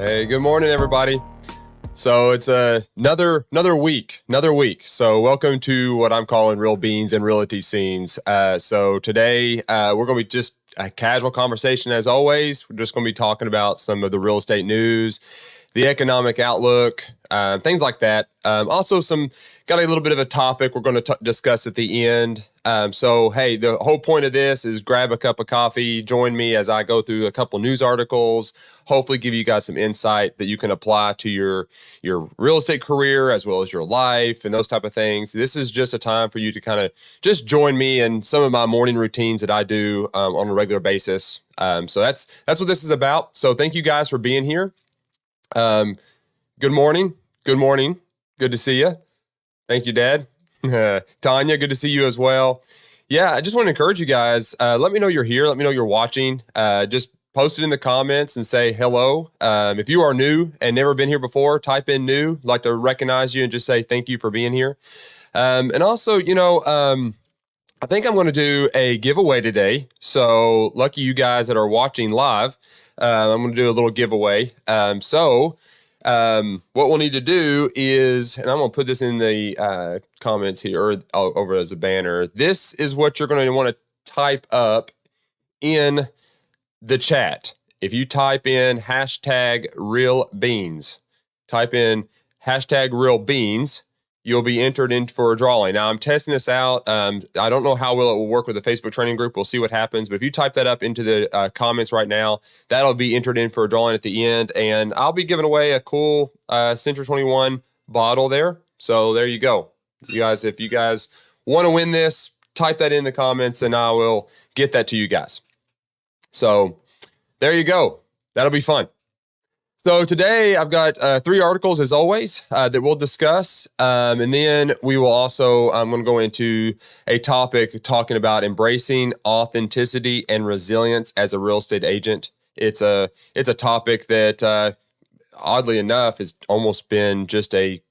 Hey, good morning, everybody. So it's another week. So welcome to what I'm calling Real Beans and Realty Scenes. So today we're going to be just a casual conversation as always. We're just going to be talking about some of the real estate news, the economic outlook, things like that. Also got a little bit of a topic we're going to discuss at the end. So, hey, the whole point of this is grab a cup of coffee, join me as I go through a couple news articles, hopefully give you guys some insight that you can apply to your real estate career as well as your life and those type of things. This is just a time for you to kind of just join me in some of my morning routines that I do on a regular basis. So that's what this is about. So thank you guys for being here. Good morning. Good to see you. Thank you, Dad. Tanya, good to see you as well. Yeah, I just want to encourage you guys. Let me know you're here. Let me know you're watching. Just post it in the comments and say hello. If you are new and never been here before, type in new. I'd like to recognize you and just say thank you for being here. And also, I think I'm going to do a giveaway today. So lucky you guys that are watching live. I'm going to do a little giveaway. What we'll need to do is, and I'm going to put this in the comments here or over as a banner. This is what you're going to want to type up in the chat. If you type in hashtag real beans, you'll be entered in for a drawing. Now I'm testing this out. I don't know how well it will work with the Facebook training group. We'll see what happens. But if you type that up into the comments right now, that'll be entered in for a drawing at the end. And I'll be giving away a cool Century 21 bottle there. So there you go. If you guys want to win this, type that in the comments and I will get that to you guys. So there you go. That'll be fun. So today I've got 3 articles as always that we'll discuss. And then we will also, I'm going to go into a topic talking about embracing authenticity and resilience as a real estate agent. It's a topic that oddly enough has almost been just a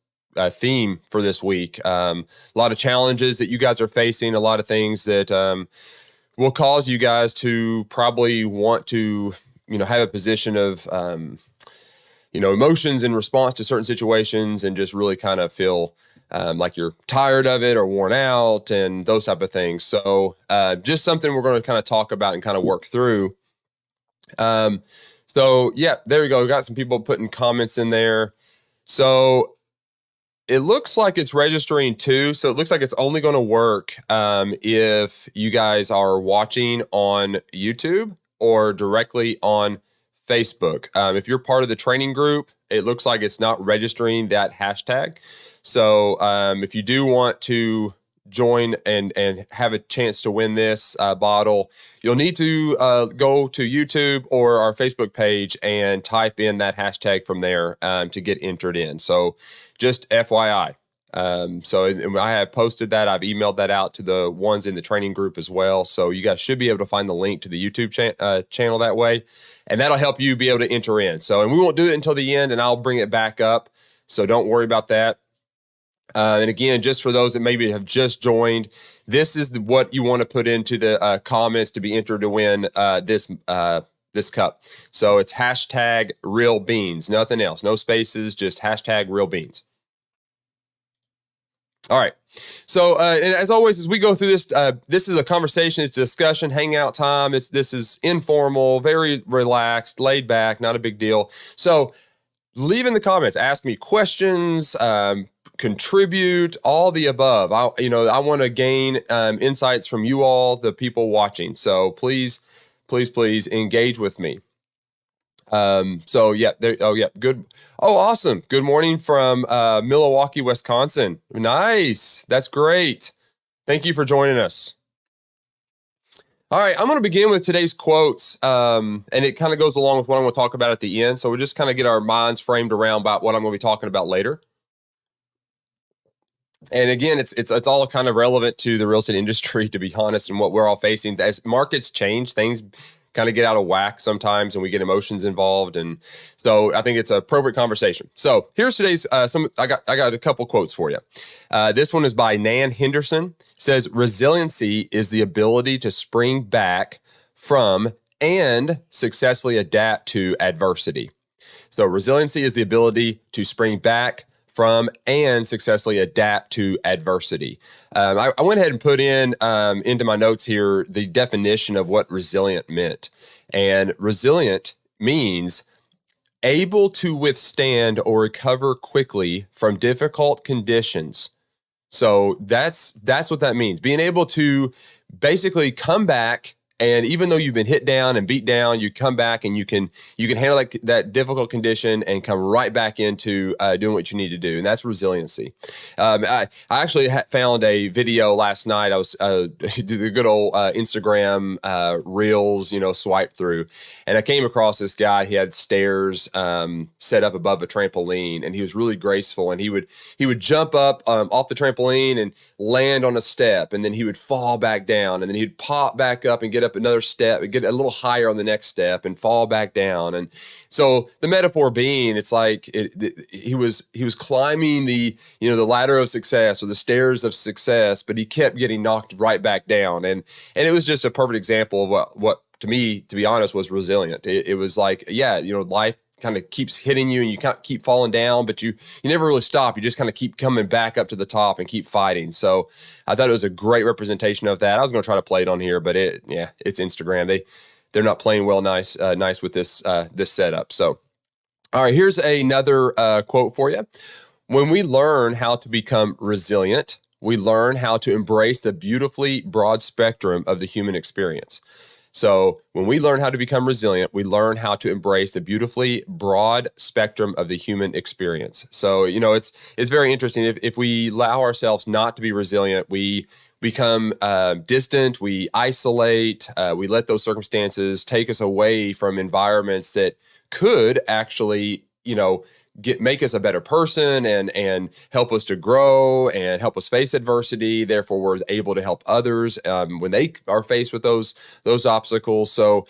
theme for this week. A lot of challenges that you guys are facing, a lot of things that will cause you guys to probably want to, have a position of, emotions in response to certain situations and just really kind of feel like you're tired of it or worn out and those type of things. So just something we're going to kind of talk about and kind of work through. So yeah, there we go. We got some people putting comments in there. So it looks like it's registering too. So it looks like it's only going to work if you guys are watching on YouTube or directly on Facebook. If you're part of the training group, it looks like it's not registering that hashtag. So if you do want to join and have a chance to win this bottle, you'll need to go to YouTube or our Facebook page and type in that hashtag from there to get entered in. So just FYI. So I have posted that. I've emailed that out to the ones in the training group as well. So you guys should be able to find the link to the YouTube channel that way. And that'll help you be able to enter in. So, and we won't do it until the end and I'll bring it back up. So don't worry about that. And again, just for those that maybe have just joined, this is what you want to put into the comments to be entered to win this cup. So it's hashtag real beans, nothing else, no spaces, just hashtag real beans. All right. So, and as always, as we go through this, this is a conversation, it's a discussion, hangout time. This is informal, very relaxed, laid back, not a big deal. So leave in the comments, ask me questions, contribute, all the above. I want to gain insights from you all, the people watching. So please engage with me. So yeah, good. Oh, awesome. Good morning from Milwaukee, Wisconsin. Nice. That's great. Thank you for joining us. All right, I'm going to begin with today's quotes, and it kind of goes along with what I'm going to talk about at the end. So we'll just kind of get our minds framed around about what I'm going to be talking about later. And again, it's all kind of relevant to the real estate industry, to be honest, and what we're all facing. As markets change, things kind of get out of whack sometimes and we get emotions involved. And so I think it's an appropriate conversation. So here's today's, I got a couple quotes for you. This one is by Nan Henderson. It says, resiliency is the ability to spring back from and successfully adapt to adversity. So resiliency is the ability to spring back from and successfully adapt to adversity. I went ahead and put in into my notes here the definition of what resilient meant. And resilient means able to withstand or recover quickly from difficult conditions. So that's what that means. Being able to basically come back, and even though you've been hit down and beat down, you come back and you can handle that difficult condition and come right back into doing what you need to do, and that's resiliency. I actually found a video last night. I was the good old Instagram reels, swipe through, and I came across this guy. He had stairs set up above a trampoline, and he was really graceful. And he would jump up off the trampoline and land on a step, and then he would fall back down, and then he'd pop back up and get up another step, get a little higher on the next step, and fall back down. And so the metaphor being, it's like he was climbing the ladder of success or the stairs of success, but he kept getting knocked right back down. And it was just a perfect example of what to me, to be honest, was resilient. It was like, life kind of keeps hitting you and you kind of keep falling down, but you never really stop. You just kind of keep coming back up to the top and keep fighting. So I thought it was a great representation of that. I was going to try to play it on here, but it's Instagram. They're not playing well nice with this setup. So, all right, here's another quote for you. When we learn how to become resilient, we learn how to embrace the beautifully broad spectrum of the human experience. So when we learn how to become resilient, we learn how to embrace the beautifully broad spectrum of the human experience. So, it's very interesting. If we allow ourselves not to be resilient, we become distant, we isolate, we let those circumstances take us away from environments that could actually, make us a better person and help us to grow and help us face adversity. Therefore, we're able to help others when they are faced with those obstacles. So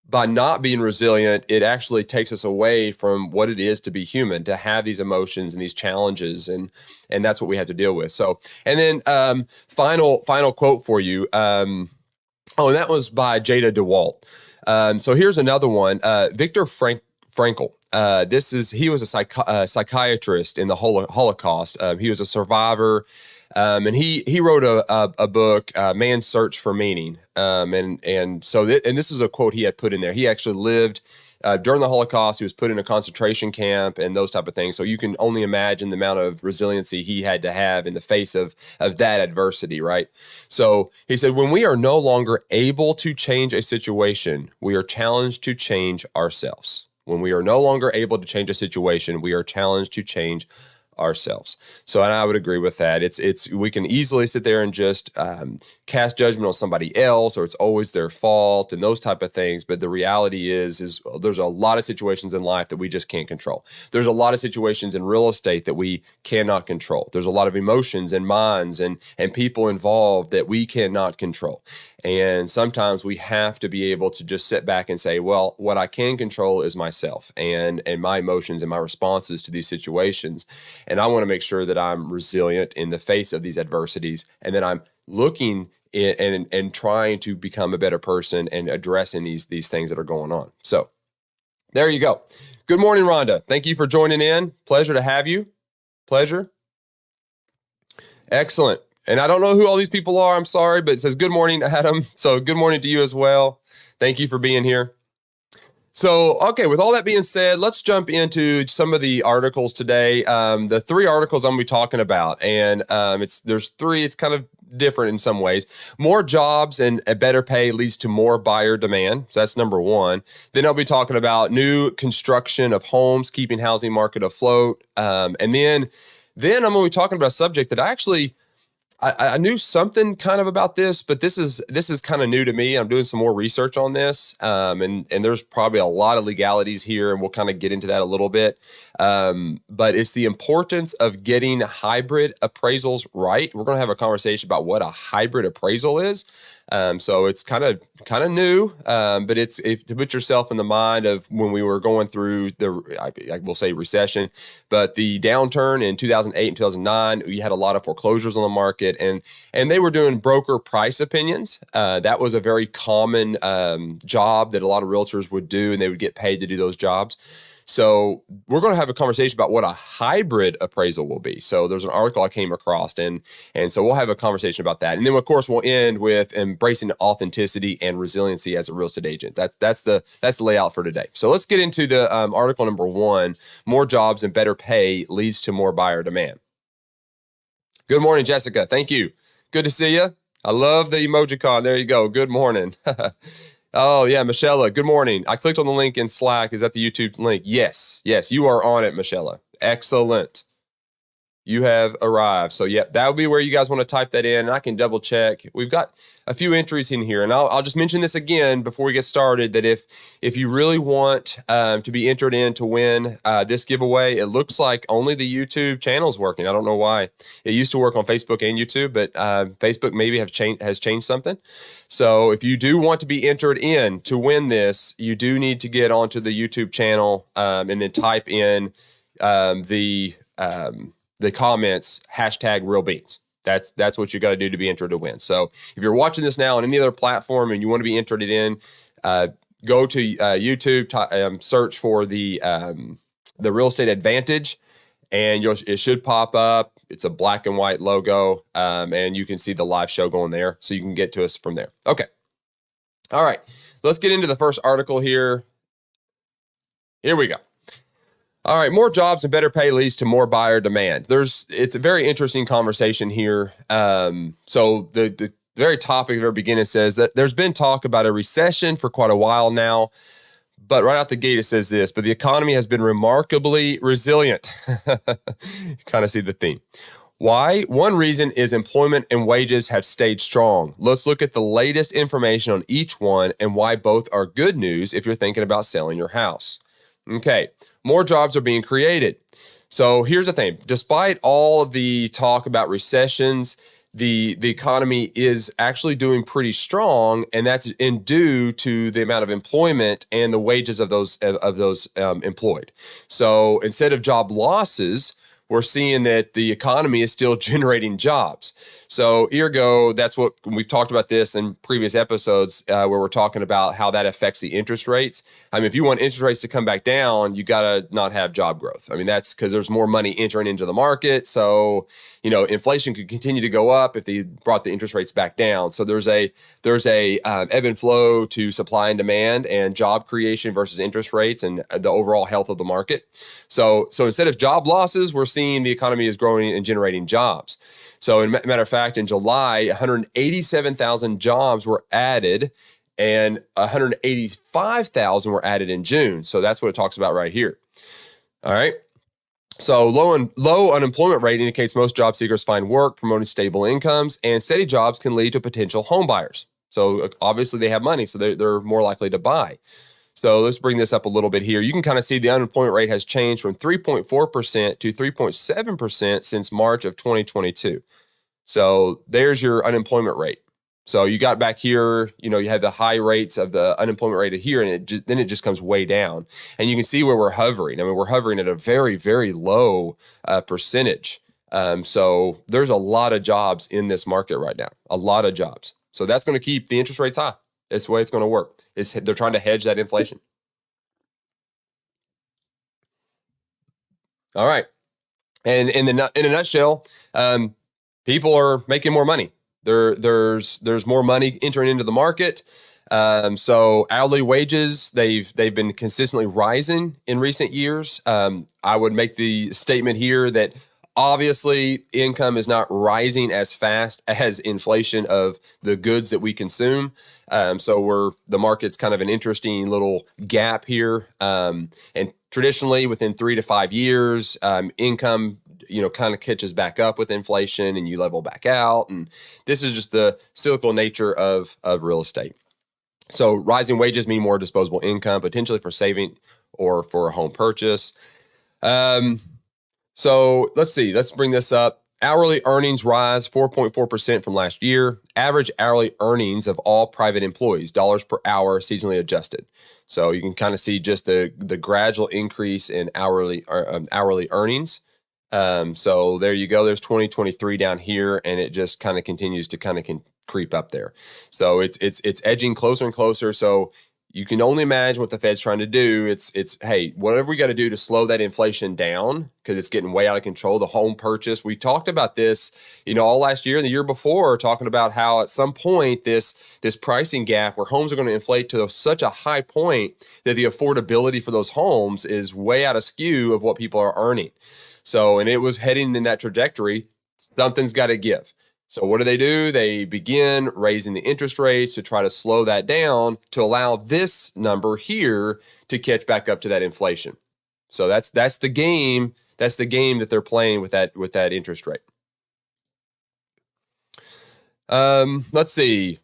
by not being resilient, it actually takes us away from what it is to be human, to have these emotions and these challenges. And that's what we have to deal with. So, and then final quote for you. And that was by Jaeda Dewalt. So here's another one. Viktor Frankl. He was a psychiatrist in the Holocaust. He was a survivor, and he wrote a book, Man's Search for Meaning. And this is a quote he had put in there. He actually lived during the Holocaust. He was put in a concentration camp and those type of things. So you can only imagine the amount of resiliency he had to have in the face of that adversity, right? So he said, when we are no longer able to change a situation, we are challenged to change ourselves. When we are no longer able to change a situation, we are challenged to change ourselves. So, and I would agree with that. We can easily sit there and just cast judgment on somebody else, or it's always their fault and those type of things. But the reality is there's a lot of situations in life that we just can't control. There's a lot of situations in real estate that we cannot control. There's a lot of emotions and minds and people involved that we cannot control. And sometimes we have to be able to just sit back and say, well, what I can control is myself and my emotions and my responses to these situations. And I want to make sure that I'm resilient in the face of these adversities, and that I'm looking and trying to become a better person and addressing these things that are going on. So there you go. Good morning, Rhonda. Thank you for joining in. Pleasure to have you. Pleasure. Excellent. And I don't know who all these people are. I'm sorry, but it says good morning, Adam. So good morning to you as well. Thank you for being here. So, okay, with all that being said, let's jump into some of the articles today. The three articles I'm going to be talking about, and there's three. It's kind of different in some ways. More jobs and a better pay leads to more buyer demand. So that's number one. Then I'll be talking about new construction of homes, keeping housing market afloat. And then I'm going to be talking about a subject that I knew something kind of about this, but this is kind of new to me. I'm doing some more research on this, and there's probably a lot of legalities here, and we'll kind of get into that a little bit. But it's the importance of getting hybrid appraisals right. We're going to have a conversation about what a hybrid appraisal is. So it's kind of new, but to put yourself in the mind of when we were going through I will say recession, but the downturn in 2008 and 2009, you had a lot of foreclosures on the market, and they were doing broker price opinions. That was a very common job that a lot of realtors would do, and they would get paid to do those jobs. So we're going to have a conversation about what a hybrid appraisal will be. So there's an article I came across, and so we'll have a conversation about that. And then of course we'll end with embracing authenticity and resiliency as a real estate agent. That's the layout for today. So let's get into the article number 1. More jobs and better pay leads to more buyer demand. Good morning, Jessica. Thank you. Good to see you. I love the emojicon. There you go. Good morning. Oh, yeah, Michelle, good morning. I clicked on the link in Slack. Is that the YouTube link? Yes, you are on it, Michelle. Excellent. You have arrived. So, yeah, that would be where you guys want to type that in. And I can double check. We've got a few entries in here. And I'll just mention this again before we get started, that if you really want to be entered in to win this giveaway, it looks like only the YouTube channel is working. I don't know why. It used to work on Facebook and YouTube, but Facebook maybe has changed something. So if you do want to be entered in to win this, you do need to get onto the YouTube channel and then type in the comments, #RealBeans. That's what you got to do to be entered to win. So if you're watching this now on any other platform and you want to be entered in, go to YouTube, search for the Real Estate Advantage, and it should pop up. It's a black and white logo, and you can see the live show going there, so you can get to us from there. Okay. All right. Let's get into the first article here. Here we go. All right, more jobs and better pay leads to more buyer demand. It's a very interesting conversation here. So the very topic at the very beginning says that there's been talk about a recession for quite a while now, but right out the gate it says this, but the economy has been remarkably resilient. Kind of see the theme. Why? One reason is employment and wages have stayed strong. Let's look at the latest information on each one and why both are good news if you're thinking about selling your house. Okay, more jobs are being created. So here's the thing. Despite all of the talk about recessions, the economy is actually doing pretty strong, and that's due to the amount of employment and the wages of those employed. So instead of job losses, we're seeing that the economy is still generating jobs. So ergo, that's what we've talked about this in previous episodes where we're talking about how that affects the interest rates. I mean, if you want interest rates to come back down, you got to not have job growth. I mean, that's because there's more money entering into the market. So, inflation could continue to go up if they brought the interest rates back down. So there's a ebb and flow to supply and demand and job creation versus interest rates and the overall health of the market. So instead of job losses, we're seeing the economy is growing and generating jobs. So, in matter of fact, in July, 187,000 jobs were added, and 185,000 were added in June. So that's what it talks about right here. All right. So low unemployment rate indicates most job seekers find work, promoting stable incomes, and steady jobs can lead to potential home buyers. So obviously they have money, so they're more likely to buy. So let's bring this up a little bit here. You can kind of see the unemployment rate has changed from 3.4% to 3.7% since March of 2022. So there's your unemployment rate. So you got back here, you have the high rates of the unemployment rate here, and then it just comes way down. And you can see where we're hovering. I mean, we're hovering at a very, very low percentage. So there's a lot of jobs in this market right now, a lot of jobs. So that's going to keep the interest rates high. That's the way it's going to work. They're trying to hedge that inflation. All right. And in a nutshell, people are making more money. There's more money entering into the market. So hourly wages, they've been consistently rising in recent years. I would make the statement here that obviously income is not rising as fast as inflation of the goods that we consume. So the market's kind of an interesting little gap here. And traditionally within 3 to 5 years, income kind of catches back up with inflation and you level back out. And this is just the cyclical nature of real estate. So rising wages mean more disposable income, potentially for saving or for a home purchase. So let's see, let's bring this up. Hourly earnings rise 4.4% from last year. Average hourly earnings of all private employees, dollars per hour, seasonally adjusted. So you can kind of see just the gradual increase in hourly earnings. So there you go. There's 2023 down here, and it just kind of continues to creep up there. So it's edging closer and closer. So you can only imagine what the Fed's trying to do. It's hey, whatever we got to do to slow that inflation down because it's getting way out of control. The home purchase, we talked about this, all last year and the year before, talking about how at some point this pricing gap where homes are going to inflate to such a high point that the affordability for those homes is way out of skew of what people are earning. So, and it was heading in that trajectory. Something's got to give. So what do? They begin raising the interest rates to try to slow that down to allow this number here to catch back up to that inflation. So that's the game. That's the game that they're playing with that interest rate. Let's see.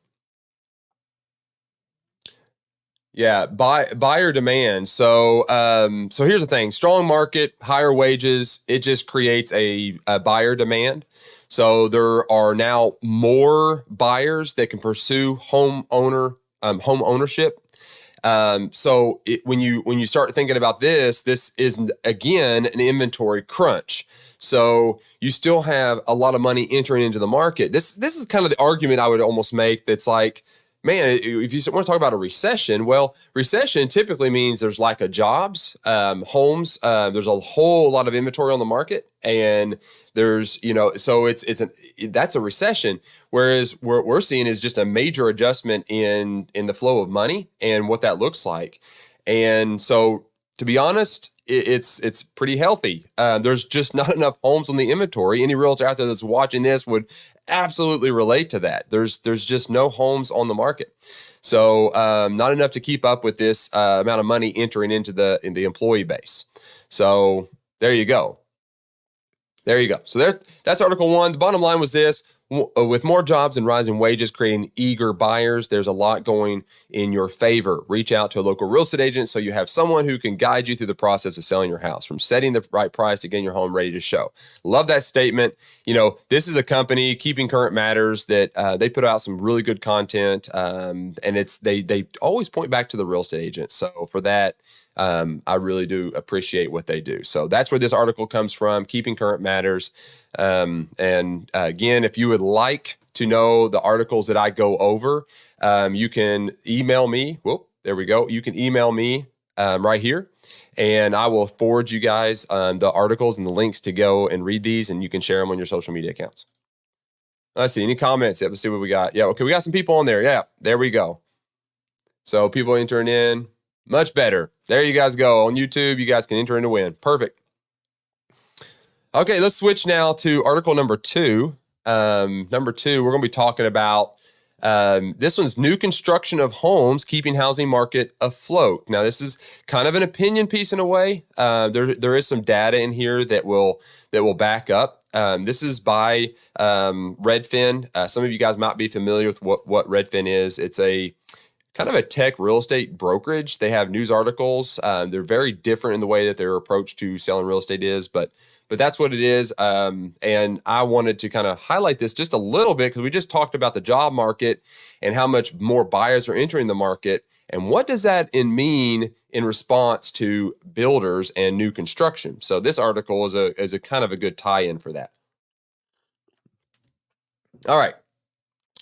Yeah, buyer demand. So here's the thing: strong market, higher wages. It just creates a buyer demand. So there are now more buyers that can pursue home ownership. So when you start thinking about this is again an inventory crunch. So you still have a lot of money entering into the market. This is kind of the argument I would almost make. That's like, man, if you want to talk about a recession, well, recession typically means there's lack of jobs, homes. There's a whole lot of inventory on the market, and there's so that's a recession. Whereas what we're seeing is just a major adjustment in the flow of money and what that looks like. And so, to be honest, it's pretty healthy. There's just not enough homes on the inventory. Any realtor out there that's watching this would absolutely relate to that. There's just no homes on the market. So not enough to keep up with this amount of money entering into the employee base. So there you go. So that's article 1. The bottom line was this: with more jobs and rising wages creating eager buyers, there's a lot going in your favor. Reach out to a local real estate agent so you have someone who can guide you through the process of selling your house, from setting the right price to getting your home ready to show. Love that statement. This is a company, Keeping Current Matters, that they put out some really good content, and they always point back to the real estate agent. So for that, I really do appreciate what they do. So that's where this article comes from, Keeping Current Matters. And again, if you would like to know the articles that I go over, you can email me. Whoop, there we go. You can email me right here, and I will forward you guys the articles and the links to go and read these, and you can share them on your social media accounts. Let's see, any comments? Yeah, let's see what we got. Yeah, okay, we got some people on there. Yeah, there we go. So people entering in. Much better. There you guys go. On YouTube, you guys can enter in to win. Perfect. Okay, let's switch now to article number 2. Number 2, we're going to be talking about this one's new construction of homes, keeping housing market afloat. Now, this is kind of an opinion piece in a way. There is some data in here that will back up. This is by Redfin. Some of you guys might be familiar with what Redfin is. It's a kind of a tech real estate brokerage. They have news articles. They're very different in the way that their approach to selling real estate is, but that's what it is. And I wanted to kind of highlight this just a little bit because we just talked about the job market and how much more buyers are entering the market. And what does that mean in response to builders and new construction? So this article is a kind of a good tie-in for that. All right.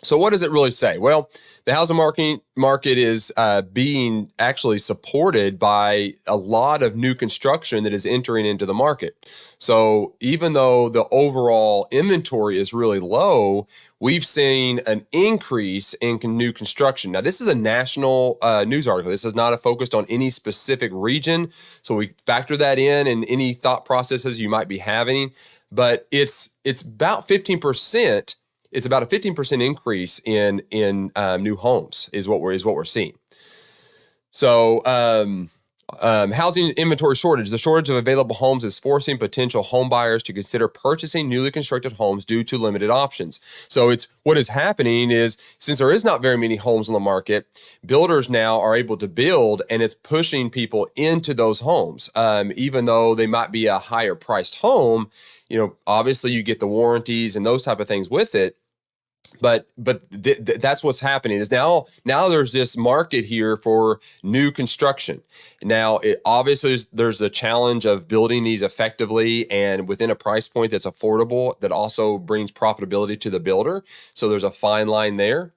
So what does it really say? Well, the housing market is being actually supported by a lot of new construction that is entering into the market. So even though the overall inventory is really low, we've seen an increase in new construction. Now, this is a national news article. This is not focused on any specific region. So we factor that in any thought processes you might be having. But it's about 15%. It's about a 15% increase in new homes is what we're seeing. So housing inventory shortage. The shortage of available homes is forcing potential home buyers to consider purchasing newly constructed homes due to limited options. So it's what is happening is, since there is not very many homes on the market, builders now are able to build, and it's pushing people into those homes. Even though they might be a higher priced home, obviously you get the warranties and those type of things with it. But that's what's happening is now there's this market here for new construction. Now, obviously there's a challenge of building these effectively and within a price point that's affordable that also brings profitability to the builder. So there's a fine line there.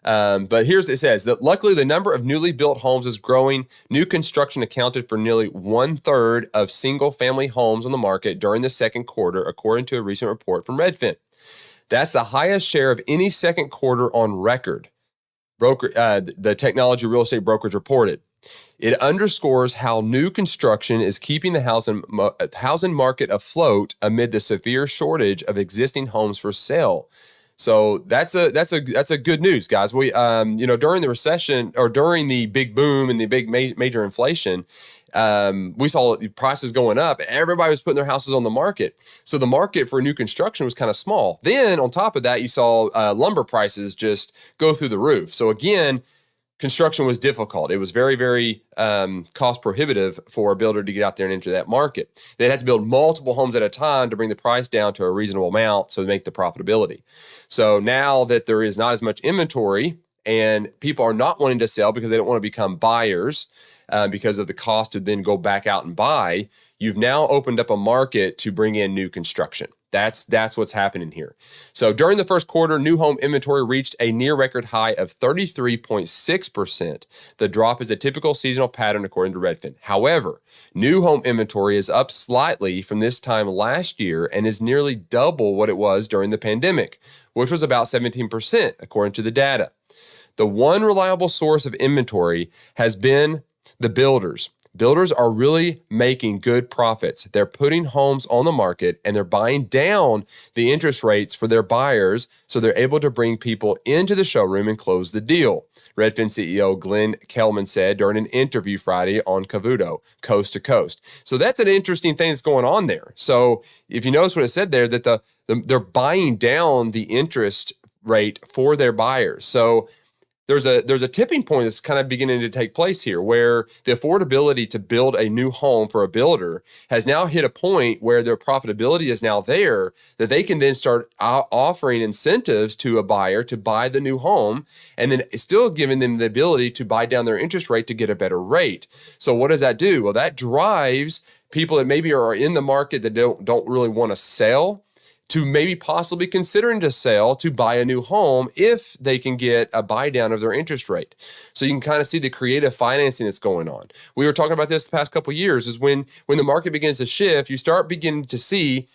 But here's it says that luckily the number of newly built homes is growing. New construction accounted for nearly 1/3 of single family homes on the market during the second quarter, according to a recent report from Redfin. That's the highest share of any second quarter on record. The technology real estate brokerage reported. It underscores how new construction is keeping the housing market afloat amid the severe shortage of existing homes for sale. So that's a good news, guys. We during the recession or during the big boom and the big major inflation, we saw prices going up. Everybody was putting their houses on the market. So the market for new construction was kind of small. Then on top of that, you saw lumber prices just go through the roof. So again, construction was difficult. It was very, very cost prohibitive for a builder to get out there and enter that market. They had to build multiple homes at a time to bring the price down to a reasonable amount so to make the profitability. So now that there is not as much inventory and people are not wanting to sell because they don't want to become buyers because of the cost to then go back out and buy, you've now opened up a market to bring in new construction. That's what's happening here. So during the first quarter, new home inventory reached a near record high of 33.6%. The drop is a typical seasonal pattern according to Redfin. However, new home inventory is up slightly from this time last year and is nearly double what it was during the pandemic, which was about 17% according to the data. The one reliable source of inventory has been the builders. Builders are really making good profits. They're putting homes on the market and they're buying down the interest rates for their buyers so they're able to bring people into the showroom and close the deal. Redfin CEO Glenn Kelman said during an interview Friday on Cavuto, Coast to Coast. So that's an interesting thing that's going on there. So if you notice what it said there, that they're buying down the interest rate for their buyers. So there's a tipping point that's kind of beginning to take place here where the affordability to build a new home for a builder has now hit a point where their profitability is now there that they can then start offering incentives to a buyer to buy the new home and then still giving them the ability to buy down their interest rate to get a better rate. So what does that do? Well, that drives people that maybe are in the market that don't really want to sell to maybe possibly considering to sell to buy a new home if they can get a buy down of their interest rate. So you can kind of see the creative financing that's going on. We were talking about this the past couple of years is when the market begins to shift, you start beginning to see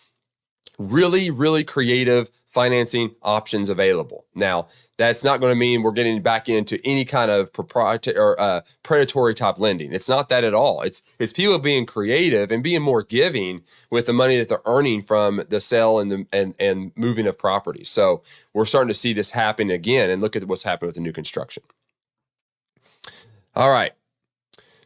really, really creative financing options available. Now, that's not going to mean we're getting back into any kind of proprietary or predatory type lending. It's not that at all. It's people being creative and being more giving with the money that they're earning from the sale and moving of property. So we're starting to see this happen again. And look at what's happened with the new construction. All right.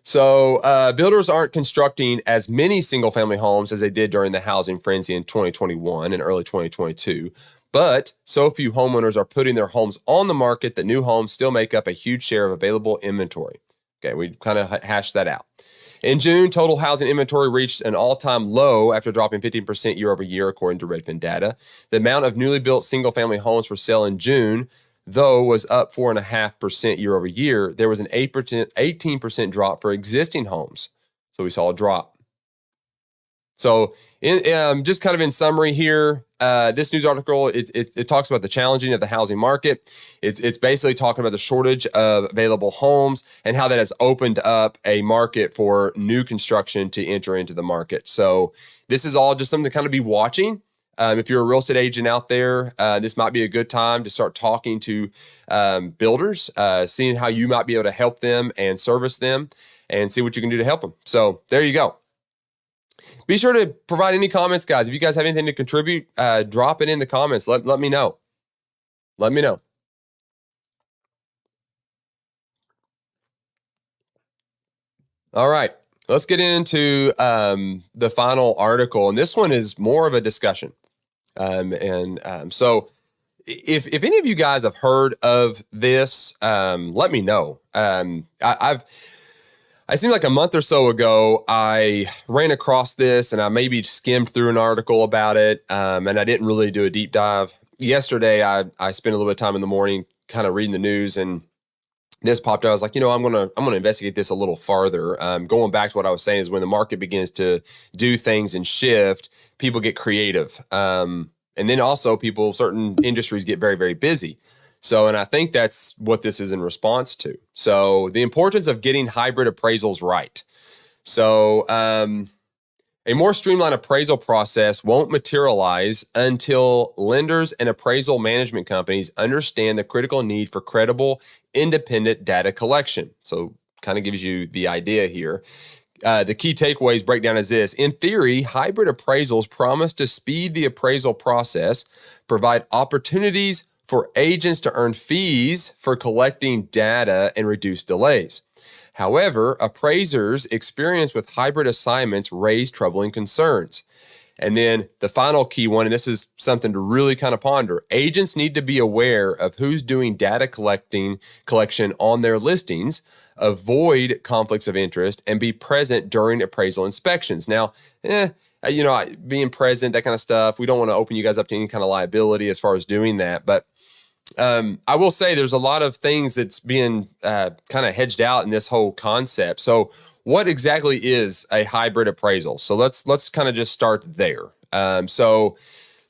So builders aren't constructing as many single-family homes as they did during the housing frenzy in 2021 and early 2022, but so few homeowners are putting their homes on the market that new homes still make up a huge share of available inventory. Okay, we kind of hashed that out. In June, total housing inventory reached an all-time low after dropping 15% year over year, according to Redfin data. The amount of newly built single-family homes for sale in June, though, was up 4.5% year over year. There was an 18% drop for existing homes. So we saw a drop. So just kind of in summary here, this news article, it talks about the challenging of the housing market. It's basically talking about the shortage of available homes and how that has opened up a market for new construction to enter into the market. So this is all just something to kind of be watching. If you're a real estate agent out there, this might be a good time to start talking to builders, seeing how you might be able to help them and service them and see what you can do to help them. So there you go. Be sure to provide any comments, guys. If you guys have anything to contribute, drop it in the comments. Let me know. Let me know. All right. Let's get into the final article. And this one is more of a discussion. So if any of you guys have heard of this, let me know. I seem like a month or so ago, I ran across this and I maybe skimmed through an article about it. And I didn't really do a deep dive. Yesterday, I spent a little bit of time in the morning kind of reading the news, and this popped up. I was like, I'm gonna investigate this a little farther. Going back to what I was saying is when the market begins to do things and shift, people get creative. And then also certain industries get very, very busy. So, and I think that's what this is in response to. So the importance of getting hybrid appraisals right. So, a more streamlined appraisal process won't materialize until lenders and appraisal management companies understand the critical need for credible, independent data collection. So, kind of gives you the idea here. The key takeaways breakdown is this. In theory, hybrid appraisals promise to speed the appraisal process, provide opportunities for agents to earn fees for collecting data, and reduce delays. However, appraisers' experience with hybrid assignments raise troubling concerns. And then the final key one, and this is something to really kind of ponder, agents need to be aware of who's doing data collection on their listings, avoid conflicts of interest, and be present during appraisal inspections. Now, being present, that kind of stuff, we don't want to open you guys up to any kind of liability as far as doing that. But I will say there's a lot of things that's being kind of hedged out in this whole concept. So what exactly is a hybrid appraisal? So let's kind of just start there. So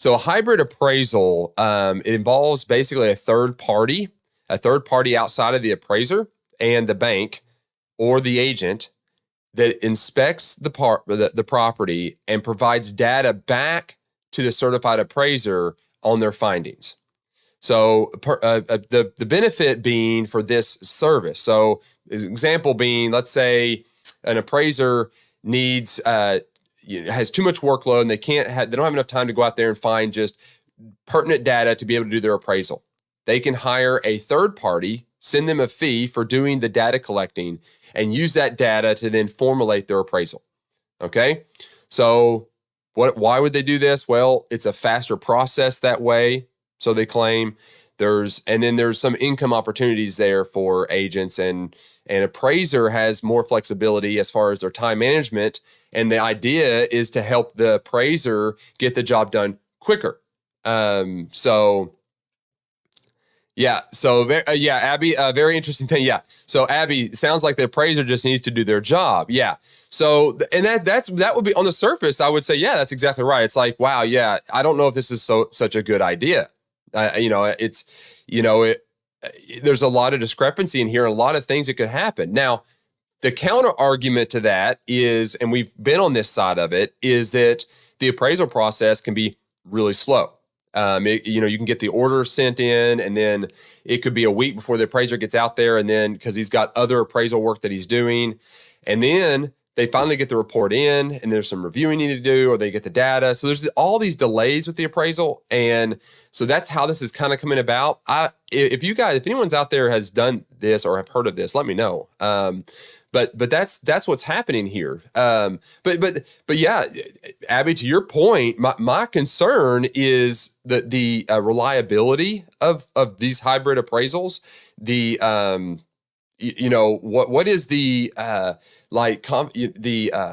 a hybrid appraisal, it involves basically a third party outside of the appraiser and the bank or the agent that inspects the property and provides data back to the certified appraiser on their findings. So the benefit being for this service. So example being, let's say an appraiser needs has too much workload and they don't have enough time to go out there and find just pertinent data to be able to do their appraisal. They can hire a third party, send them a fee for doing the data collecting, and use that data to then formulate their appraisal. Okay, so why would they do this? Well, it's a faster process that way. So they claim there's some income opportunities there for agents, and an appraiser has more flexibility as far as their time management. And the idea is to help the appraiser get the job done quicker. Abby, very interesting thing. Yeah. So Abby, sounds like the appraiser just needs to do their job. Yeah. So, and that would be on the surface, I would say, yeah, that's exactly right. It's like, wow, yeah, I don't know if this is such a good idea. There's a lot of discrepancy in here, a lot of things that could happen. Now, the counter argument to that is, and we've been on this side of it, is that the appraisal process can be really slow. You can get the order sent in, and then it could be a week before the appraiser gets out there, and then because he's got other appraisal work that he's doing, and then they finally get the report in, and there's some reviewing you need to do, or they get the data. So there's all these delays with the appraisal, and so that's how this is kind of coming about. If anyone's out there has done this or have heard of this, let me know. But that's what's happening here. But yeah, Abby, to your point, my concern is the reliability of these hybrid appraisals. What is the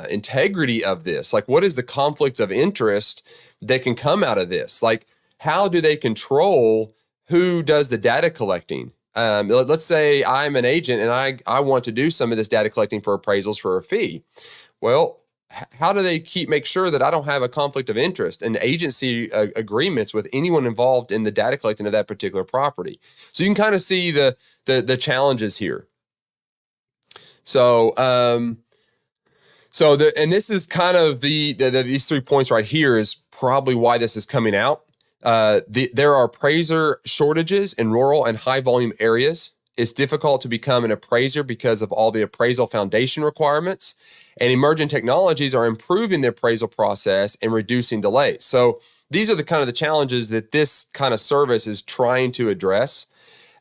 integrity of this? Like, what is the conflict of interest that can come out of this? Like, how do they control who does the data collecting? Let's say I'm an agent and I want to do some of this data collecting for appraisals for a fee. Well, how do they make sure that I don't have a conflict of interest and agency agreements with anyone involved in the data collecting of that particular property? So you can kind of see the challenges here. So, and this is kind of these 3 points right here is probably why this is coming out. There are appraiser shortages in rural and high volume areas. It's difficult to become an appraiser because of all the appraisal foundation requirements, and emerging technologies are improving the appraisal process and reducing delays. So these are the kind of the challenges that this kind of service is trying to address.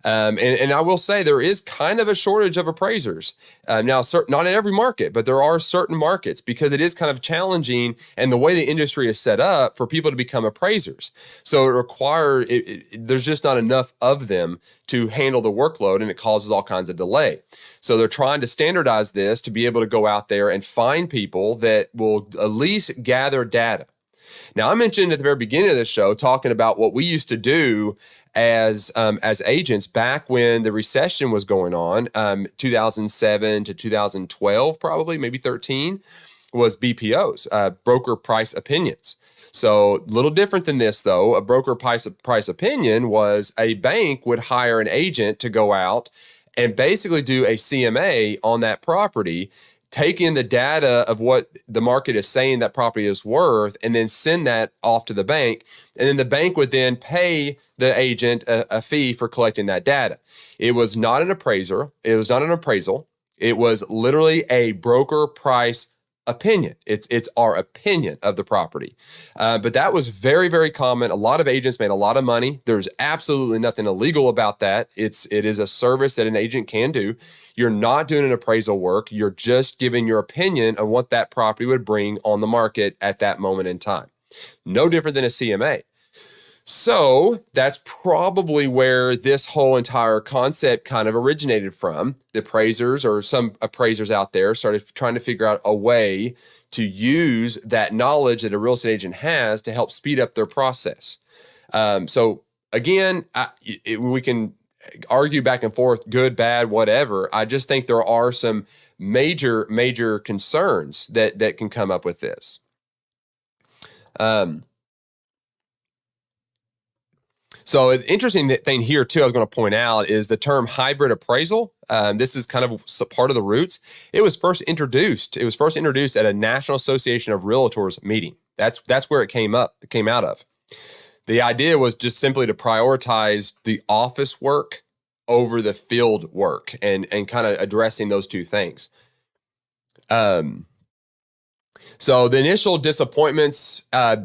And I will say there is kind of a shortage of appraisers. Now, not in every market, but there are certain markets because it is kind of challenging, and the way the industry is set up for people to become appraisers. So there's just not enough of them to handle the workload, and it causes all kinds of delay. So they're trying to standardize this to be able to go out there and find people that will at least gather data. Now, I mentioned at the very beginning of this show, talking about what we used to do as agents back when the recession was going on, 2007 to 2012, probably maybe 13, was BPOs, broker price opinions. So a little different than this, though. A broker price opinion was a bank would hire an agent to go out and basically do a CMA on that property, take in the data of what the market is saying that property is worth, and then send that off to the bank. And then the bank would then pay the agent a fee for collecting that data. It was not an appraiser. It was not an appraisal. It was literally a broker price opinion. It's our opinion of the property. But that was very, very common. A lot of agents made a lot of money. There's absolutely nothing illegal about that. It is a service that an agent can do. You're not doing an appraisal work. You're just giving your opinion on what that property would bring on the market at that moment in time. No different than a CMA. So that's probably where this whole entire concept kind of originated from. The appraisers, or some appraisers out there, started trying to figure out a way to use that knowledge that a real estate agent has to help speed up their process. So again, we can argue back and forth, good, bad, whatever. I just think there are some major, major concerns that can come up with this. So an interesting thing here, too, I was going to point out is the term hybrid appraisal. This is kind of part of the roots. It was first introduced at a National Association of Realtors meeting. That's where it came out of. The idea was just simply to prioritize the office work over the field work and kind of addressing those two things. So the initial disappointments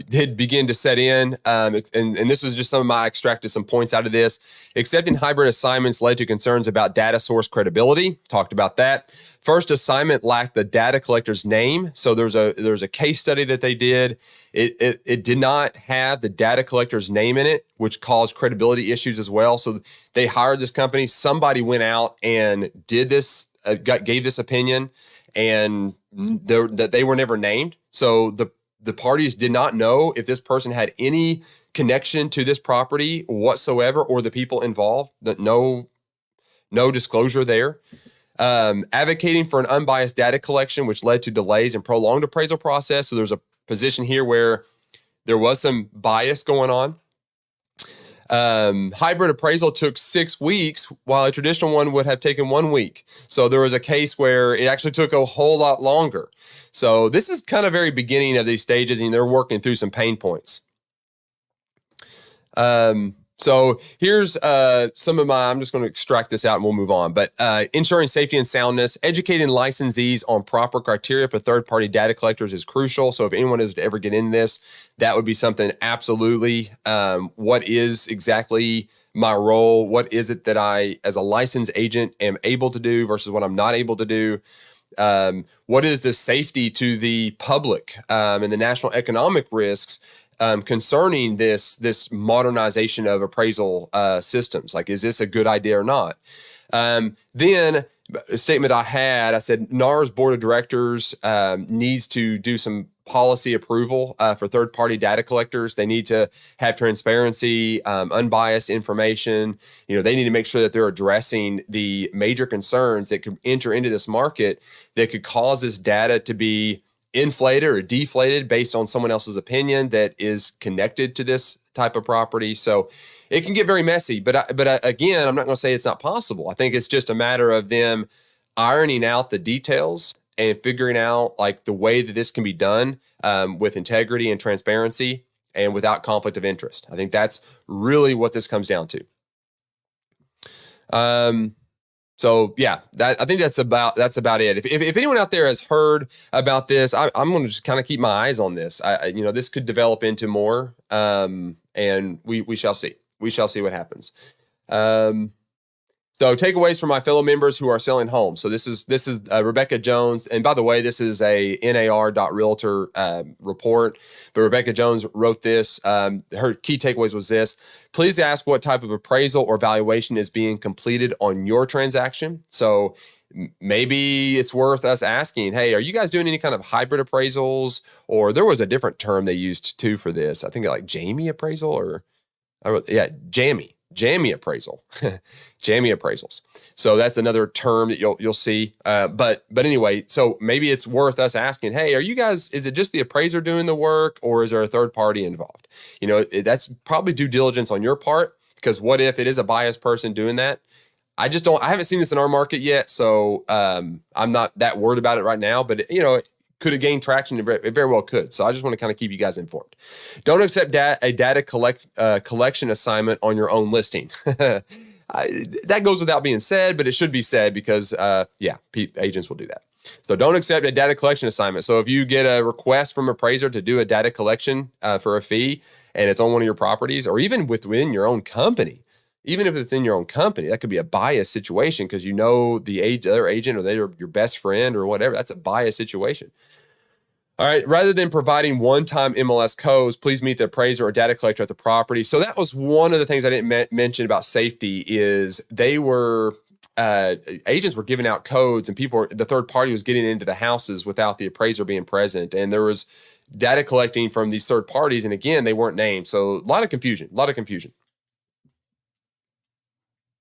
did begin to set in, and this was just I extracted some points out of this. Accepting hybrid assignments led to concerns about data source credibility. Talked about that. First assignment lacked the data collector's name. So there's a case study that they did. It did not have the data collector's name in it, which caused credibility issues as well. So they hired this company. Somebody went out and did this, gave this opinion, and that they were never named. So the parties did not know if this person had any connection to this property whatsoever or the people involved. That no disclosure there. Advocating for an unbiased data collection, which led to delays and prolonged appraisal process. So there's a position here where there was some bias going on. Hybrid appraisal took 6 weeks, while a traditional one would have taken 1 week. So there was a case where it actually took a whole lot longer. So this is kind of very beginning of these stages, and they're working through some pain points. So here's some of I'm just going to extract this out and we'll move on. But ensuring safety and soundness, educating licensees on proper criteria for third-party data collectors is crucial. So if anyone is to ever get in this, that would be something absolutely. What is exactly my role? What is it that I, as a licensed agent, am able to do versus what I'm not able to do? What is the safety to the public and the national economic risks concerning this modernization of appraisal systems? Like, is this a good idea or not? Then a statement I said, NAR's board of directors needs to do some policy approval for third-party data collectors. They need to have transparency, unbiased information. They need to make sure that they're addressing the major concerns that could enter into this market that could cause this data to be inflated or deflated based on someone else's opinion that is connected to this type of property. So it can get very messy, but again, I'm not going to say it's not possible. I think it's just a matter of them ironing out the details and figuring out like the way that this can be done with integrity and transparency and without conflict of interest. I think that's really what this comes down to. So yeah, I think that's about it. If anyone out there has heard about this, I'm going to just kind of keep my eyes on this. This could develop into more, and we shall see. We shall see what happens. So takeaways from my fellow members who are selling homes. So this is Rebecca Jones, and by the way, this is a NAR.Realtor report. But Rebecca Jones wrote this. Her key takeaways was this: please ask what type of appraisal or valuation is being completed on your transaction. So maybe it's worth us asking, hey, are you guys doing any kind of hybrid appraisals? Or there was a different term they used too for this. I think like Jamie appraisal or Jammy jammy appraisal, jammy appraisals. So that's another term that you'll see. But anyway, so maybe it's worth us asking, hey, are you guys, is it just the appraiser doing the work, or is there a third party involved? You know, that's probably due diligence on your part, because what if it is a biased person doing that? I haven't seen this in our market yet. So I'm not that worried about it right now, but you know, could it gain traction? It very well could. So I just want to kind of keep you guys informed. Don't accept a data collection assignment on your own listing. That goes without being said, but it should be said because, agents will do that. So don't accept a data collection assignment. So if you get a request from an appraiser to do a data collection for a fee, and it's on one of your properties, or even within your own company, even if it's in your own company, that could be a biased situation because you know the other agent, or they're your best friend or whatever. That's a biased situation. All right. Rather than providing one-time MLS codes, please meet the appraiser or data collector at the property. So that was one of the things I didn't mention about safety is they were agents were giving out codes, and the third party was getting into the houses without the appraiser being present, and there was data collecting from these third parties, and again, they weren't named. So a lot of confusion.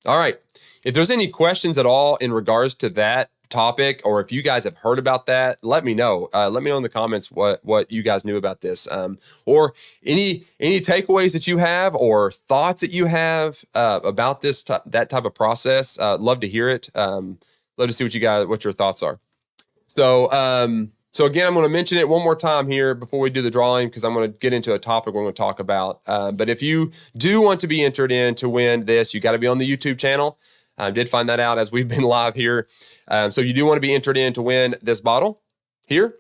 All right. If there's any questions at all in regards to that topic, or if you guys have heard about that, let me know. Let me know in the comments what you guys knew about this, or any takeaways that you have or thoughts that you have about that type of process. Love to hear it. Love to see what your thoughts are. So again, I'm going to mention it one more time here before we do the drawing, because I'm going to get into a topic we're going to talk about. But if you do want to be entered in to win this, you got to be on the YouTube channel. I did find that out as we've been live here. So you do want to be entered in to win this bottle here.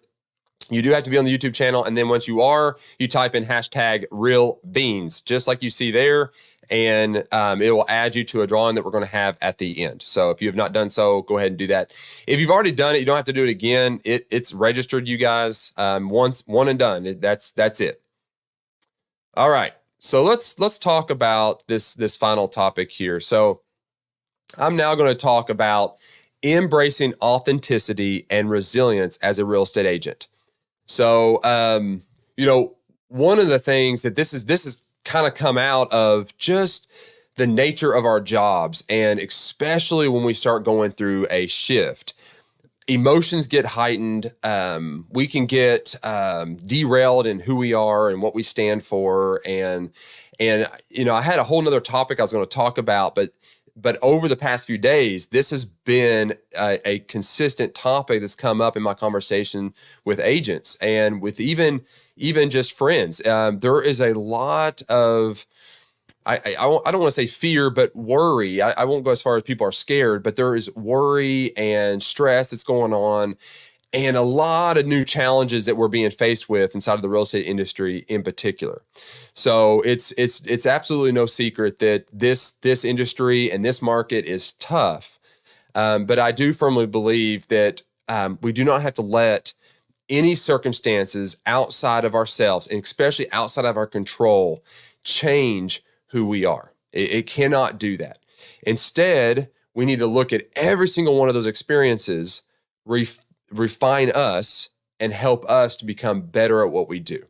You do have to be on the YouTube channel. And then once you are, you type in #RealBeans, just like you see there. And it will add you to a drawing that we're going to have at the end. So if you have not done so, go ahead and do that. If you've already done it, you don't have to do it again. It's registered, you guys. One and done. That's it. All right. So let's talk about this final topic here. So I'm now going to talk about embracing authenticity and resilience as a real estate agent. So, one of the things that this is kind of come out of just the nature of our jobs, and especially when we start going through a shift, emotions get heightened. We can get derailed in who we are and what we stand for. And I had a whole nother topic I was going to talk about, but over the past few days, this has been a consistent topic that's come up in my conversation with agents and with even just friends. There is a lot of, I don't want to say fear, but worry. I won't go as far as people are scared, but there is worry and stress that's going on, and a lot of new challenges that we're being faced with inside of the real estate industry in particular. So it's absolutely no secret that this industry and this market is tough. But I do firmly believe that we do not have to let any circumstances outside of ourselves, and especially outside of our control, change who we are. It cannot do that. Instead, we need to look at every single one of those experiences, refine us, and help us to become better at what we do.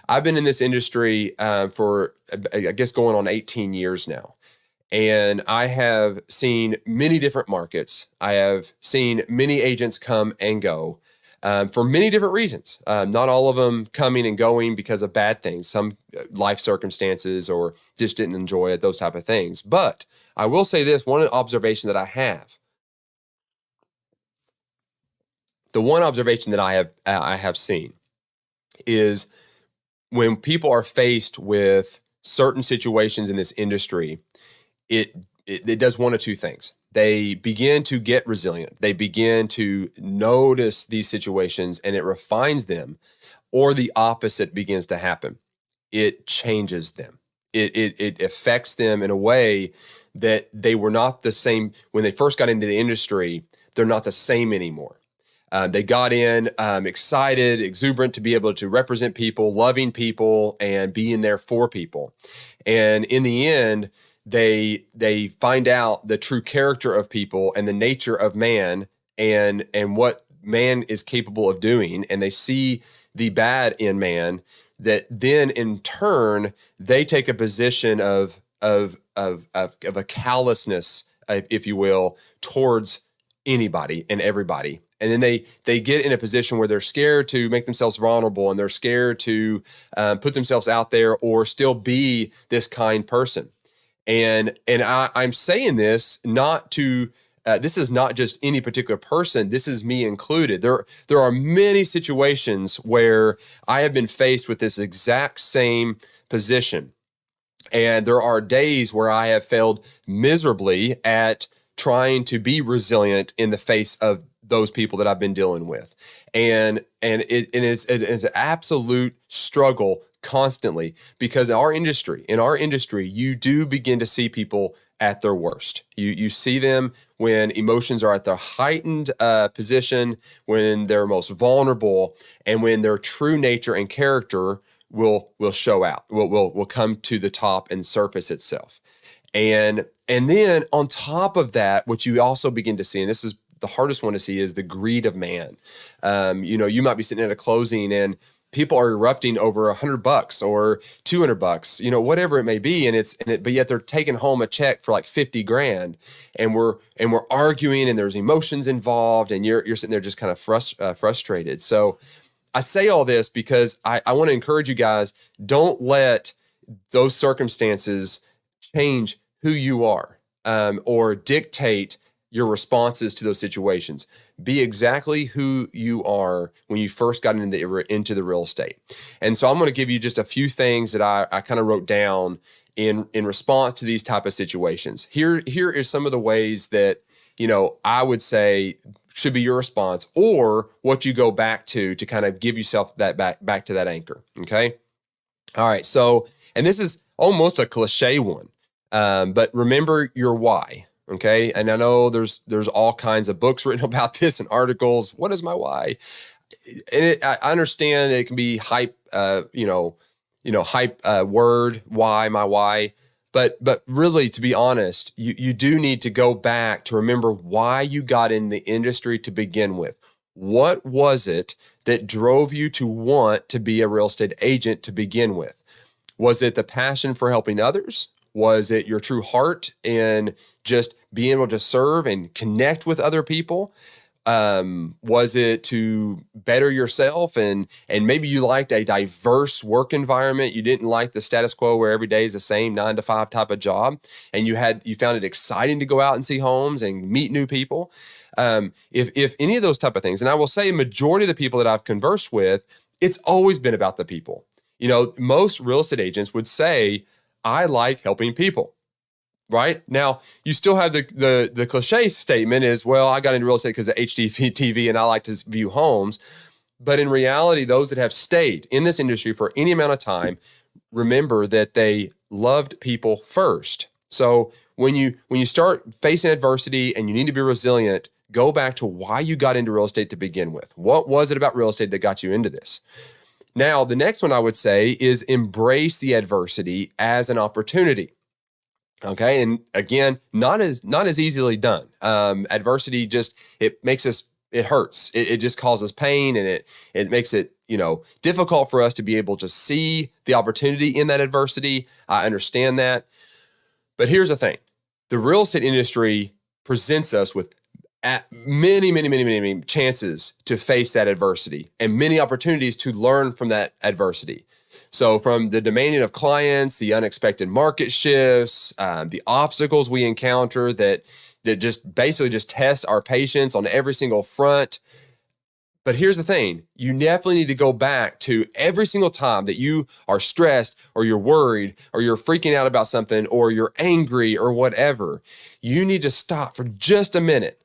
I've been in this industry for, I guess, going on 18 years now. And I have seen many different markets. I have seen many agents come and go for many different reasons. Not all of them coming and going because of bad things, some life circumstances, or just didn't enjoy it, those type of things. But I will say this, one observation that I have, the one observation that I have seen is when people are faced with certain situations in this industry, it does one of two things. They begin to get resilient. They begin to notice these situations and it refines them, or the opposite begins to happen. It changes them. It affects them in a way that they were not the same when they first got into the industry. They're not the same anymore. They got in excited, exuberant to be able to represent people, loving people, and being there for people. And in the end, they find out the true character of people and the nature of man and what man is capable of doing. And they see the bad in man, that then in turn, they take a position of of a callousness, if you will, towards anybody and everybody. And then they get in a position where they're scared to make themselves vulnerable, and they're scared to put themselves out there or still be this kind person. And I'm saying this not to. This is not just any particular person. This is me included. There are many situations where I have been faced with this exact same position. And there are days where I have failed miserably at trying to be resilient in the face of those people that I've been dealing with. And it's an absolute struggle constantly, because in our industry, you do begin to see people at their worst. You see them when emotions are at their heightened position, when they're most vulnerable, and when their true nature and character will show out, will come to the top and surface itself. And then on top of that, what you also begin to see, and this is the hardest one to see, is the greed of man. You might be sitting at a closing and people are erupting over $100 or $200, whatever it may be. But yet they're taking home a check for like 50 grand, and we're arguing, and there's emotions involved, and you're sitting there just kind of frustrated. So I say all this because I want to encourage you guys, don't let those circumstances change who you are, or dictate your responses to those situations. Be exactly who you are when you first got into the real estate. And so I'm going to give you just a few things that I kind of wrote down in response to these type of situations. Here is some of the ways that, I would say should be your response, or what you go back to kind of give yourself that back to that anchor. Okay. All right. So, and this is almost a cliche one, but remember your why. Okay. And I know there's all kinds of books written about this and articles. What is my why? And I understand it can be hype, hype word, why, my why. But really, to be honest, you do need to go back to remember why you got in the industry to begin with. What was it that drove you to want to be a real estate agent to begin with? Was it the passion for helping others? Was it your true heart in just being able to serve and connect with other people? Was it to better yourself, and maybe you liked a diverse work environment? You didn't like the status quo where every day is the same 9-to-5 type of job, and you found it exciting to go out and see homes and meet new people. If any of those type of things, and I will say majority of the people that I've conversed with, it's always been about the people. Most real estate agents would say, I like helping people. Right? Now, you still have the cliche statement is, well, I got into real estate because of HGTV and I like to view homes. But in reality, those that have stayed in this industry for any amount of time, remember that they loved people first. So when you start facing adversity and you need to be resilient, go back to why you got into real estate to begin with. What was it about real estate that got you into this? Now, the next one I would say is embrace the adversity as an opportunity. Okay. And again, not as easily done. Adversity it hurts. It just causes pain, and it makes it, difficult for us to be able to see the opportunity in that adversity. I understand that. But here's the thing. The real estate industry presents us with many, many, many, many chances to face that adversity, and many opportunities to learn from that adversity. So from the demanding of clients, the unexpected market shifts, the obstacles we encounter that just basically just test our patience on every single front. But here's the thing. You definitely need to go back to every single time that you are stressed, or you're worried, or you're freaking out about something, or you're angry, or whatever. You need to stop for just a minute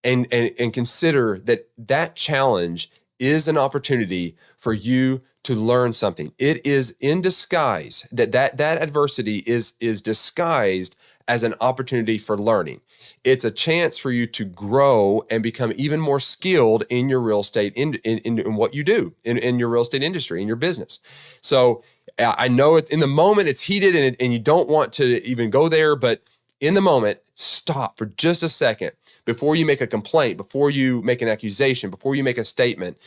and consider that challenge is an opportunity for you to learn something. It is in disguise. That adversity is disguised as an opportunity for learning. It's a chance for you to grow and become even more skilled in your real estate, in what you do in your real estate industry, in your business. So I know it's in the moment, it's heated, and you don't want to even go there, but in the moment, stop for just a second before you make a complaint, before you make an accusation, before you make a statement.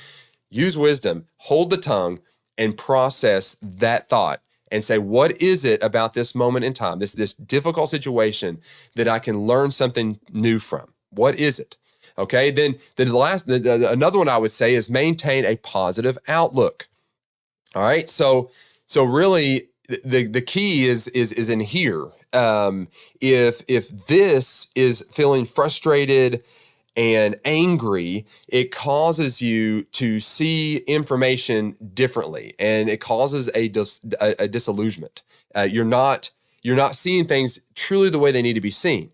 Use wisdom, hold the tongue, and process that thought, and say, what is it about this moment in time, this difficult situation that I can learn something new from? What is it? Okay, then another one I would say is maintain a positive outlook. All right, so really the key is in here. If this is feeling frustrated and angry, it causes you to see information differently, and it causes a disillusionment. You're not seeing things truly the way they need to be seen.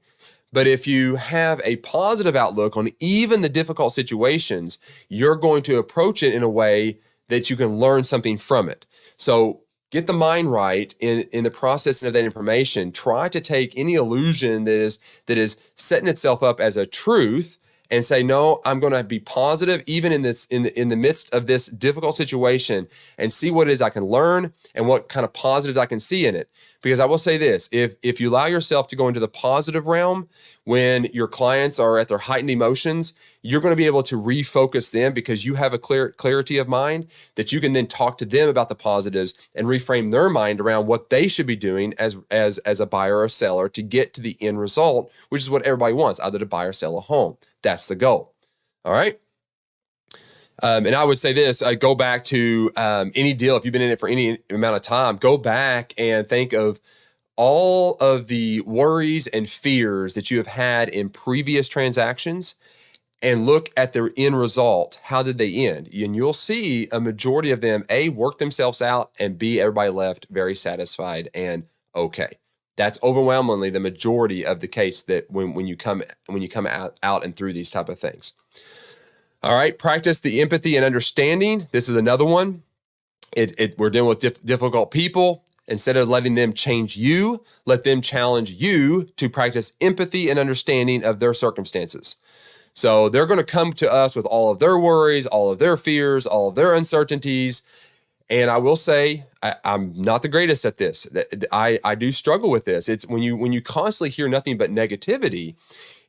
But if you have a positive outlook on even the difficult situations, you're going to approach it in a way that you can learn something from it. So get the mind right in the processing of that information. Try to take any illusion that is setting itself up as a truth and say, no, I'm going to be positive even in the midst of this difficult situation, and see what it is I can learn and what kind of positives I can see in it. Because I will say this, if you allow yourself to go into the positive realm when your clients are at their heightened emotions, you're going to be able to refocus them, because you have a clarity of mind that you can then talk to them about the positives and reframe their mind around what they should be doing as a buyer or a seller to get to the end result, which is what everybody wants, either to buy or sell a home. That's the goal. All right. And I would say this, go back to any deal. If you've been in it for any amount of time, go back and think of all of the worries and fears that you have had in previous transactions and look at their end result. How did they end? And you'll see a majority of them, A, work themselves out, and B, everybody left very satisfied and okay. That's overwhelmingly the majority of the case that when you come out and through these type of things. All right, practice the empathy and understanding. This is another one. We're dealing with difficult people. Instead of letting them change you, let them challenge you to practice empathy and understanding of their circumstances. So they're going to come to us with all of their worries, all of their fears, all of their uncertainties. And I will say, I'm not the greatest at this. I do struggle with this. It's when you constantly hear nothing but negativity,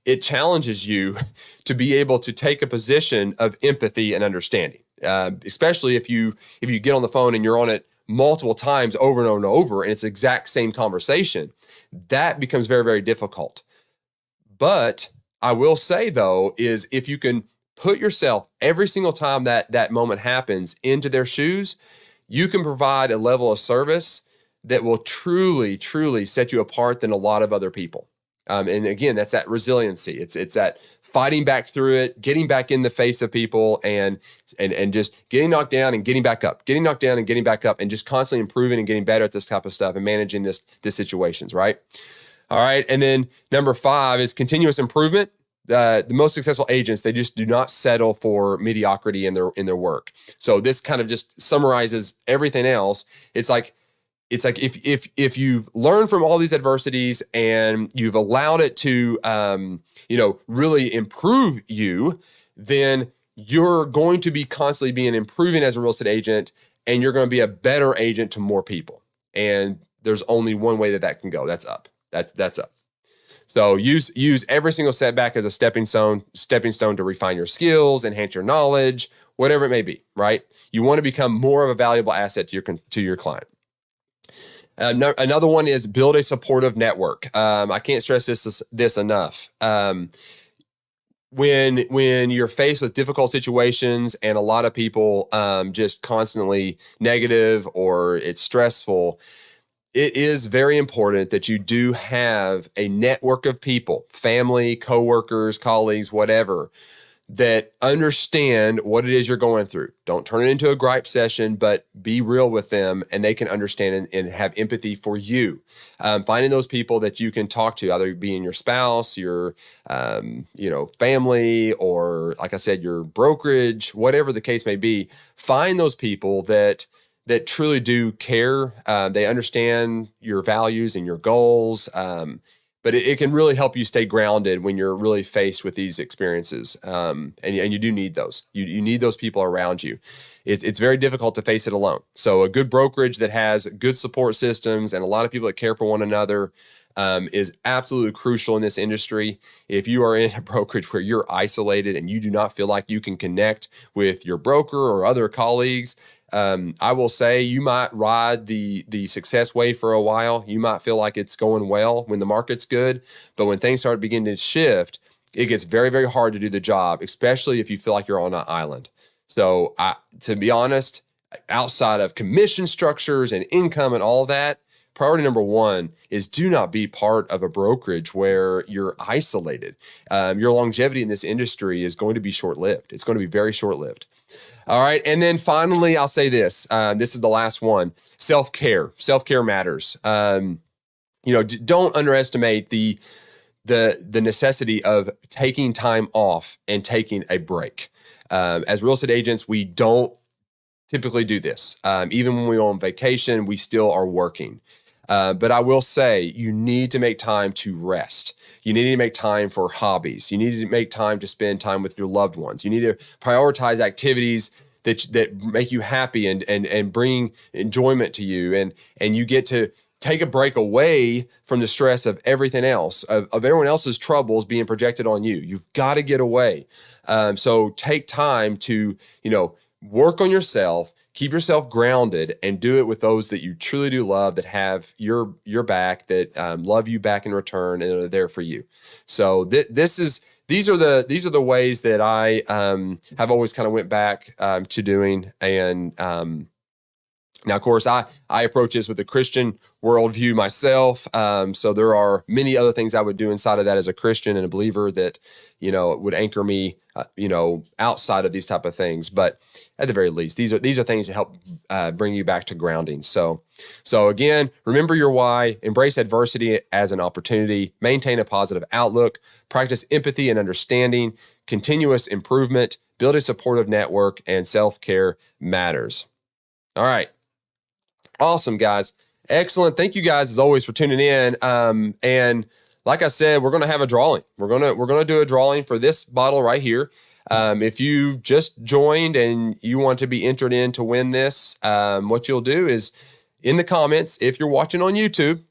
it challenges you to be able to take a position of empathy and understanding. Especially if you get on the phone and you're on it multiple times over and over and over, and it's the exact same conversation, that becomes very, very difficult. But I will say, though, is if you can put yourself every single time that moment happens into their shoes, you can provide a level of service that will truly, truly set you apart than a lot of other people. And again, that's that resiliency. It's that fighting back through it, getting back in the face of people, and just getting knocked down and getting back up, getting knocked down and getting back up, and just constantly improving and getting better at this type of stuff and managing these situations, right? All right. And then number 5 is continuous improvement. The most successful agents, they just do not settle for mediocrity in their work. So this kind of just summarizes everything else. It's like if you've learned from all these adversities and you've allowed it to really improve you, then you're going to be constantly being improving as a real estate agent, and you're going to be a better agent to more people. And there's only one way that can go. That's up. That's up. So use every single setback as a stepping stone to refine your skills, enhance your knowledge, whatever it may be, right? You want to become more of a valuable asset to your client. Another one is build a supportive network. I can't stress this enough. When you're faced with difficult situations and a lot of people just constantly negative or it's stressful, it is very important that you do have a network of people, family, coworkers, colleagues, whatever, that understand what it is you're going through. Don't turn it into a gripe session, but be real with them, and they can understand and have empathy for you. Finding those people that you can talk to, either being your spouse, your family, or like I said, your brokerage, whatever the case may be. Find those people that truly do care. They understand your values and your goals. But it can really help you stay grounded when you're really faced with these experiences. And you do need those. You need those people around you. It's very difficult to face it alone. So a good brokerage that has good support systems and a lot of people that care for one another, is absolutely crucial in this industry. If you are in a brokerage where you're isolated and you do not feel like you can connect with your broker or other colleagues, I will say you might ride the success wave for a while. You might feel like it's going well when the market's good, but when things start beginning to shift, it gets very, very hard to do the job, especially if you feel like you're on an island. So to be honest, outside of commission structures and income and all that, priority number one is do not be part of a brokerage where you're isolated. Your longevity in this industry is going to be short-lived. It's going to be very short-lived. All right. And then finally, I'll say this. This is the last one. Self-care. Self-care matters. Don't underestimate the necessity of taking time off and taking a break. As real estate agents, we don't typically do this. Even when we go on vacation, we still are working. But I will say you need to make time to rest. You need to make time for hobbies. You need to make time to spend time with your loved ones. You need to prioritize activities that make you happy and bring enjoyment to you. And you get to take a break away from the stress of everything else, of everyone else's troubles being projected on you. You've got to get away. So take time to, work on yourself, keep yourself grounded, and do it with those that you truly do love, that have your back, that love you back in return and are there for you. So these are the ways that I have always kind of went back to doing. And now, of course, I approach this with a Christian worldview myself. So there are many other things I would do inside of that as a Christian and a believer that, would anchor me, outside of these type of things. But at the very least, these are things that help bring you back to grounding. So again, remember your why, embrace adversity as an opportunity, maintain a positive outlook, practice empathy and understanding, continuous improvement, build a supportive network, and self-care matters. All right. Awesome, guys. Excellent. Thank you guys as always for tuning in. And like I said, we're going to have a drawing. We're going to do a drawing for this bottle right here. If you just joined and you want to be entered in to win this, what you'll do is in the comments, if you're watching on YouTube,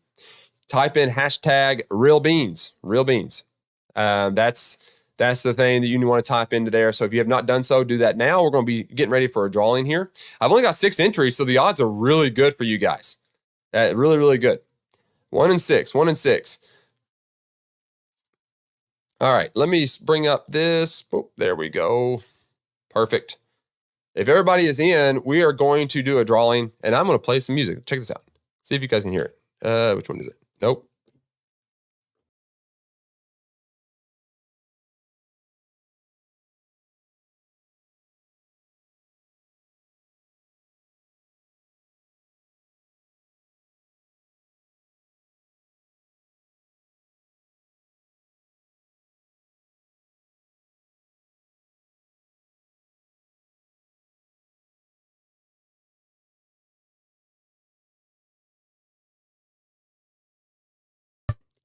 type in hashtag real beans. That's the thing that you want to type into there. So if you have not done so, do that now. We're going to be getting ready for a drawing here. I've only got 6 entries, so the odds are really good for you guys. Really, really good. 1 in 6. All right, let me bring up this. Oh, there we go. Perfect. If everybody is in, we are going to do a drawing, and I'm going to play some music. Check this out. See if you guys can hear it. Which one is it? Nope.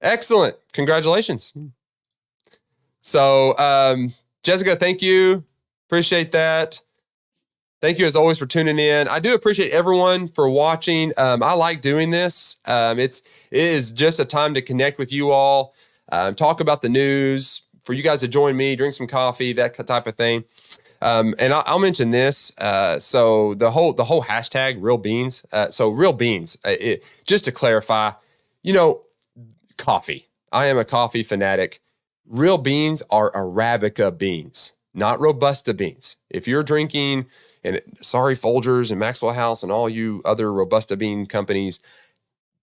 Excellent. Congratulations. So, Jessica, thank you. Appreciate that. Thank you as always for tuning in. I do appreciate everyone for watching. I like doing this. It is just a time to connect with you all, talk about the news, for you guys to join me, drink some coffee, that type of thing. And I'll mention this. So the whole hashtag real beans. So real beans, just to clarify, coffee. I am a coffee fanatic. Real beans are Arabica beans, not Robusta beans. If you're drinking, and sorry, Folgers and Maxwell House and all you other Robusta bean companies,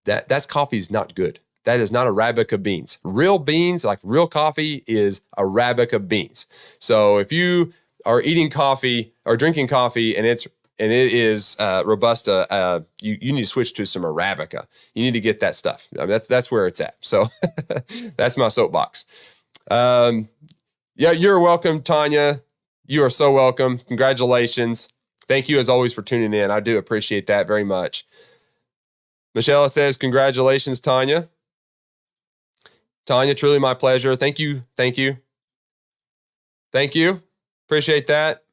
that's coffee's not good. That is not Arabica beans. Real beans, like real coffee, is Arabica beans. So if you are eating coffee or drinking coffee and it is Robusta, you need to switch to some Arabica. You need to get that stuff. I mean, that's where it's at. So that's my soapbox. Yeah, you're welcome, Tanya. You are so welcome. Congratulations. Thank you as always for tuning in. I do appreciate that very much. Michelle says, congratulations, Tanya. Tanya, truly my pleasure. Thank you. Appreciate that.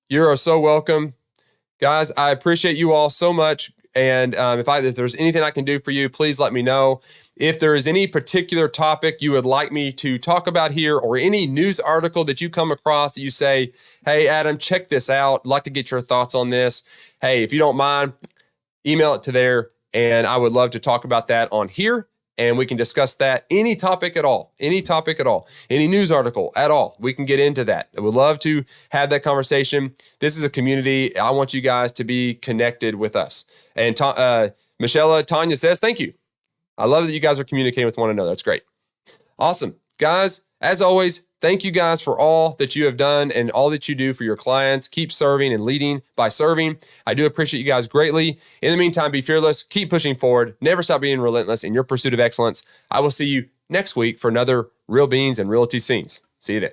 You are so welcome. Guys, I appreciate you all so much. And if there's anything I can do for you, please let me know. If there is any particular topic you would like me to talk about here, or any news article that you come across that you say, hey, Adam, check this out. I'd like to get your thoughts on this. Hey, if you don't mind, email it to there. And I would love to talk about that on here. And we can discuss that, any topic at all, any news article at all. We can get into that. I would love to have that conversation. This is a community. I want you guys to be connected with us. And Michelle Tanya says, thank you. I love that you guys are communicating with one another. That's great. Awesome. Guys, as always, thank you guys for all that you have done and all that you do for your clients. Keep serving and leading by serving. I do appreciate you guys greatly. In the meantime, be fearless, keep pushing forward, never stop being relentless in your pursuit of excellence. I will see you next week for another Real Beans and Realty Scenes. See you then.